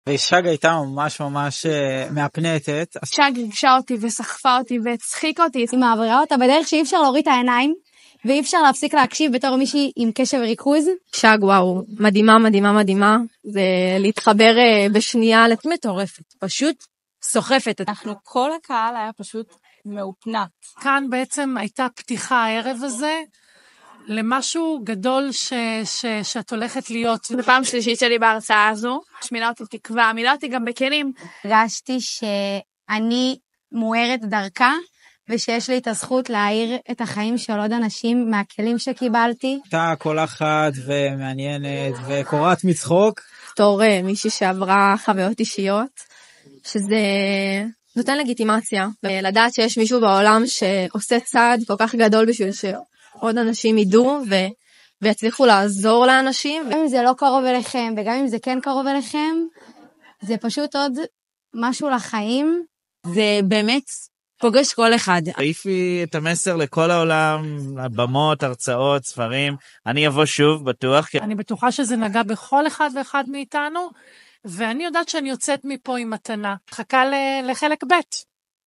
ושג הייתה ממש ממש מהפנטת. שג ריגשה אותי וסחפה אותי והצחיקה אותי. היא מעבירה אותה בדרך שאי אפשר להוריד את העיניים, ואי אפשר להפסיק להקשיב בתור מישהי עם קשב וריכוז. שג, וואו, מדהימה, מדהימה, מדהימה. זה להתחבר בשנייה מטורפת, פשוט סוחפת. אנחנו, כל הקהל היה פשוט מאופנת. כאן בעצם הייתה פתיחה הערב הזה, למשהו גדול שאת הולכת להיות. זו פעם שלישית שלי בהרצאה הזו, שמילה אותי תקווה, מילה אותי גם בכלים. הרגשתי שאני מוארת דרכה, ושיש לי את הזכות להאיר את החיים של עוד אנשים מהכלים שקיבלתי. הייתה קולחת ומעניינת וקוראת מצחוק. בתור מישהי שעברה חוויות אישיות, שזה נותן לגיטימציה, ולדעת שיש מישהו בעולם שעושה צעד כל כך גדול בשביל שעוד אנשים ידעו ויצליחו לעזור לאנשים. גם אם זה לא קרוב אליכם, וגם אם זה כן קרוב אליכם, זה פשוט עוד משהו לחיים. זה באמת פוגש כל אחד. העיפי את המסר לכל העולם, הבמות, הרצאות, ספרים. אני אבוא שוב, בטוח. אני בטוחה שזה נגע בכל אחד ואחד מאיתנו, ואני יודעת שאני יוצאת מפה עם מתנה. חכה לחלק ב'.